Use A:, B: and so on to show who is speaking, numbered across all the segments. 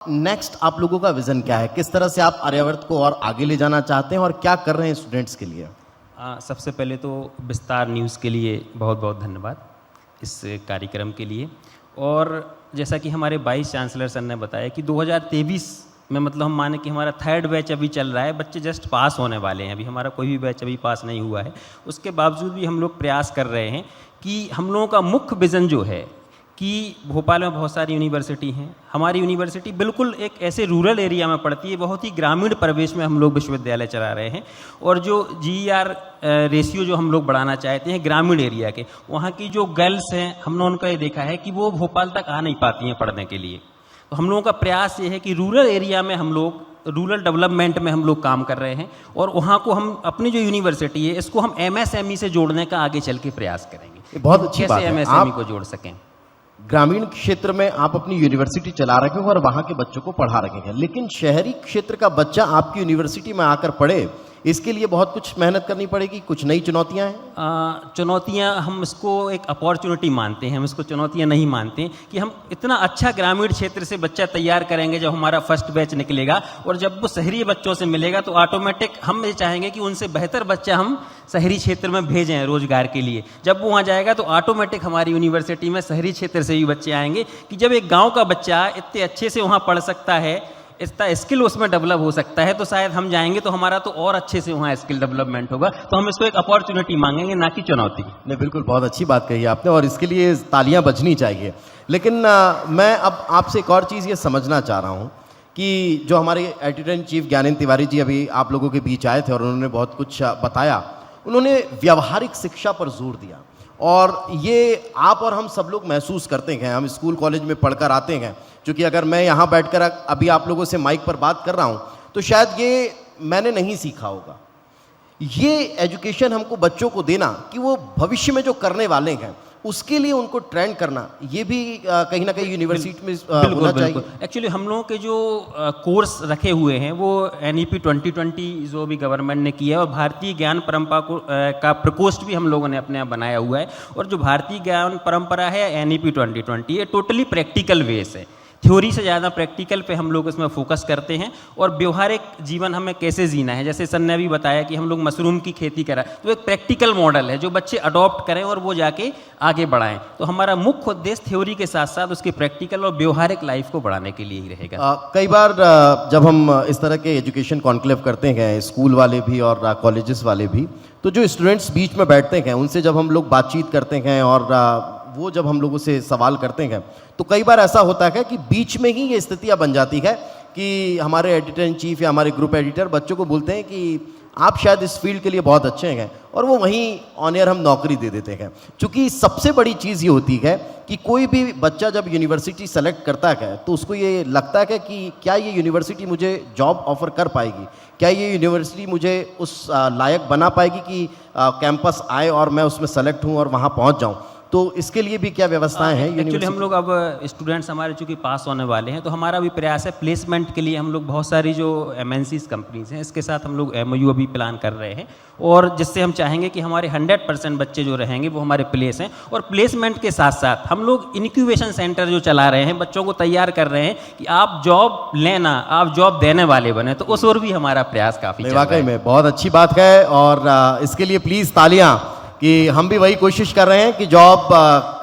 A: Next आप लोगों का विजन क्या है? किस तरह से आप आर्यावर्त को और आगे ले जाना चाहते हैं और क्या कर रहे हैं स्टूडेंट्स के लिए?
B: सबसे पहले तो विस्तार न्यूज़ के लिए बहुत बहुत धन्यवाद इस कार्यक्रम के लिए। और जैसा कि हमारे वाइस चांसलर सर ने बताया कि 2023 में मतलब हम माने कि हमारा थर्ड बैच अभी चल रहा है, बच्चे जस्ट पास होने वाले हैं, अभी हमारा कोई भी बैच अभी पास नहीं हुआ है। उसके बावजूद भी हम लोग प्रयास कर रहे हैं कि हम लोगों का मुख्य विज़न जो है कि भोपाल में बहुत सारी यूनिवर्सिटी हैं, हमारी यूनिवर्सिटी बिल्कुल एक ऐसे रूरल एरिया में पड़ती है, बहुत ही ग्रामीण परिवेश में हम लोग विश्वविद्यालय चला रहे हैं। और जो GER रेशियो जो हम लोग बढ़ाना चाहते हैं ग्रामीण एरिया के, वहाँ की जो गर्ल्स हैं हमने उनका ये देखा है कि वो भोपाल तक आ नहीं पाती हैं पढ़ने के लिए। तो हम लोगों का प्रयास ये है कि रूरल एरिया में हम लोग रूरल डेवलपमेंट में हम लोग काम कर रहे हैं और वहाँ को हम अपनी जो यूनिवर्सिटी है इसको हम MSME से जोड़ने का आगे चल के प्रयास करेंगे।
A: बहुत अच्छी बात है,
B: कैसे MSME को जोड़ सकें।
A: ग्रामीण क्षेत्र में आप अपनी यूनिवर्सिटी चला रखे हो और वहां के बच्चों को पढ़ा रखे हैं, लेकिन शहरी क्षेत्र का बच्चा आपकी यूनिवर्सिटी में आकर पढ़े, इसके लिए बहुत कुछ मेहनत करनी पड़ेगी, कुछ नई चुनौतियां हैं।
B: चुनौतियां हम इसको एक अपॉर्चुनिटी मानते हैं, हम इसको चुनौतियां नहीं मानते कि हम इतना अच्छा ग्रामीण क्षेत्र से बच्चा तैयार करेंगे जब हमारा फर्स्ट बैच निकलेगा, और जब वो शहरी बच्चों से मिलेगा तो ऑटोमेटिक हम ये चाहेंगे कि उनसे बेहतर बच्चा हम शहरी क्षेत्र में भेजें रोजगार के लिए। जब वो वहाँ जाएगा तो ऑटोमेटिक हमारी यूनिवर्सिटी में शहरी क्षेत्र से भी बच्चे आएंगे कि जब एक गाँव का बच्चा इतने अच्छे से वहाँ पढ़ सकता है, इतना स्किल उसमें डेवलप हो सकता है, तो शायद हम जाएंगे तो हमारा तो और अच्छे से वहाँ स्किल डेवलपमेंट होगा। तो हम इसको एक अपॉर्चुनिटी मांगेंगे, ना कि चुनौती।
A: नहीं, बिल्कुल बहुत अच्छी बात कही आपने और इसके लिए तालियां बजनी चाहिए। लेकिन मैं अब आपसे एक और चीज़ ये समझना चाह रहा हूँ कि जो हमारे editor in chief Gyanendra Tiwari ji अभी आप लोगों के बीच आए थे और उन्होंने बहुत कुछ बताया, उन्होंने व्यावहारिक शिक्षा पर जोर दिया और ये आप और हम सब लोग महसूस करते हैं। हम स्कूल कॉलेज में पढ़कर आते हैं, क्योंकि अगर मैं यहाँ बैठकर अभी आप लोगों से माइक पर बात कर रहा हूँ तो शायद ये मैंने नहीं सीखा होगा। ये एजुकेशन हमको बच्चों को देना कि वो भविष्य में जो करने वाले हैं उसके लिए उनको ट्रेंड करना, ये भी कहीं ना कहीं यूनिवर्सिटी में होना चाहिए।
B: एक्चुअली हम लोगों के जो कोर्स रखे हुए हैं वो NEP 2020 जो भी गवर्नमेंट ने किया है, और भारतीय ज्ञान परंपरा का प्रकोष्ठ भी हम लोगों ने अपने यहाँ बनाया हुआ है। और जो भारतीय ज्ञान परंपरा है NEP 2020, ये टोटली प्रैक्टिकल बेस है, थ्योरी से ज़्यादा प्रैक्टिकल पे हम लोग इसमें फोकस करते हैं। और व्यवहारिक जीवन हमें कैसे जीना है, जैसे सर ने भी बताया कि हम लोग मशरूम की खेती करा, तो एक प्रैक्टिकल मॉडल है जो बच्चे अडॉप्ट करें और वो जाके आगे बढ़ाएं। तो हमारा मुख्य उद्देश्य थ्योरी के साथ साथ उसकी प्रैक्टिकल और व्यवहारिक लाइफ को बढ़ाने के लिए ही रहेगा।
A: कई बार जब हम इस तरह के एजुकेशन कॉन्क्लेव करते हैं, स्कूल वाले भी और कॉलेजेस वाले भी, तो जो स्टूडेंट्स बीच में बैठते हैं उनसे जब हम लोग बातचीत करते हैं और वो जब हम लोगों से सवाल करते हैं तो कई बार ऐसा होता है कि बीच में ही ये स्थितियां बन जाती है कि हमारे एडिटर इन चीफ या हमारे ग्रुप एडिटर बच्चों को बोलते हैं कि आप शायद इस फील्ड के लिए बहुत अच्छे हैं, और वो वहीं ऑन एयर हम नौकरी दे देते हैं। क्योंकि सबसे बड़ी चीज़ ये होती है कि कोई भी बच्चा जब यूनिवर्सिटी सेलेक्ट करता है तो उसको ये लगता है कि क्या ये यूनिवर्सिटी मुझे जॉब ऑफर कर पाएगी, क्या ये यूनिवर्सिटी मुझे उस लायक बना पाएगी कि कैंपस आए और मैं उसमें सेलेक्ट हूँ और वहाँ पहुँच जाऊँ। तो इसके लिए भी क्या व्यवस्थाएं हैं?
B: एक्चुअली हम लोग अब स्टूडेंट्स हमारे चूँकि पास होने वाले हैं तो हमारा भी प्रयास है प्लेसमेंट के लिए। हम लोग बहुत सारी जो MNCs कंपनीज हैं इसके साथ हम लोग MOU अभी प्लान कर रहे हैं, और जिससे हम चाहेंगे कि हमारे 100% बच्चे जो रहेंगे वो हमारे प्लेस हैं। और प्लेसमेंट के साथ साथ हम लोग इनक्यूबेशन सेंटर जो चला रहे हैं, बच्चों को तैयार कर रहे हैं कि आप जॉब लेना, आप जॉब देने वाले बने। तो उस ओर भी हमारा प्रयास काफ़ी
A: वाकई में बहुत अच्छी बात है और इसके लिए प्लीज़ तालियां कि हम भी वही कोशिश कर रहे हैं कि जॉब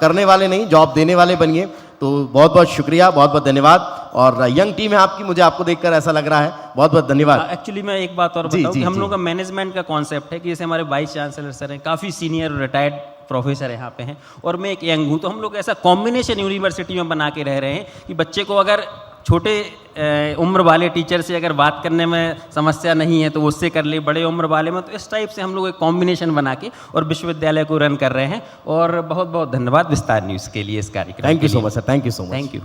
A: करने वाले नहीं, जॉब देने वाले बनिए। तो बहुत बहुत शुक्रिया, बहुत बहुत धन्यवाद। और यंग टीम है आपकी, मुझे आपको देखकर ऐसा लग रहा है, बहुत बहुत धन्यवाद।
B: एक्चुअली मैं एक बात और बताऊं कि हम लोग का मैनेजमेंट का कॉन्सेप्ट है कि जैसे हमारे वाइस चांसलर सर हैं, काफ़ी सीनियर रिटायर्ड प्रोफेसर यहाँ पे हैं और मैं एक यंग हूँ, तो हम लोग ऐसा कॉम्बिनेशन यूनिवर्सिटी में बना के रह रहे हैं कि बच्चे को अगर छोटे उम्र वाले टीचर से अगर बात करने में समस्या नहीं है तो वो उससे कर ले, बड़े उम्र वाले में, तो इस टाइप से हम लोग एक कॉम्बिनेशन बना के और विश्वविद्यालय को रन कर रहे हैं। और बहुत बहुत धन्यवाद विस्तार न्यूज़ के लिए इस कार्यक्रम।
A: Thank you so much sir, thank you so much.
B: Thank you.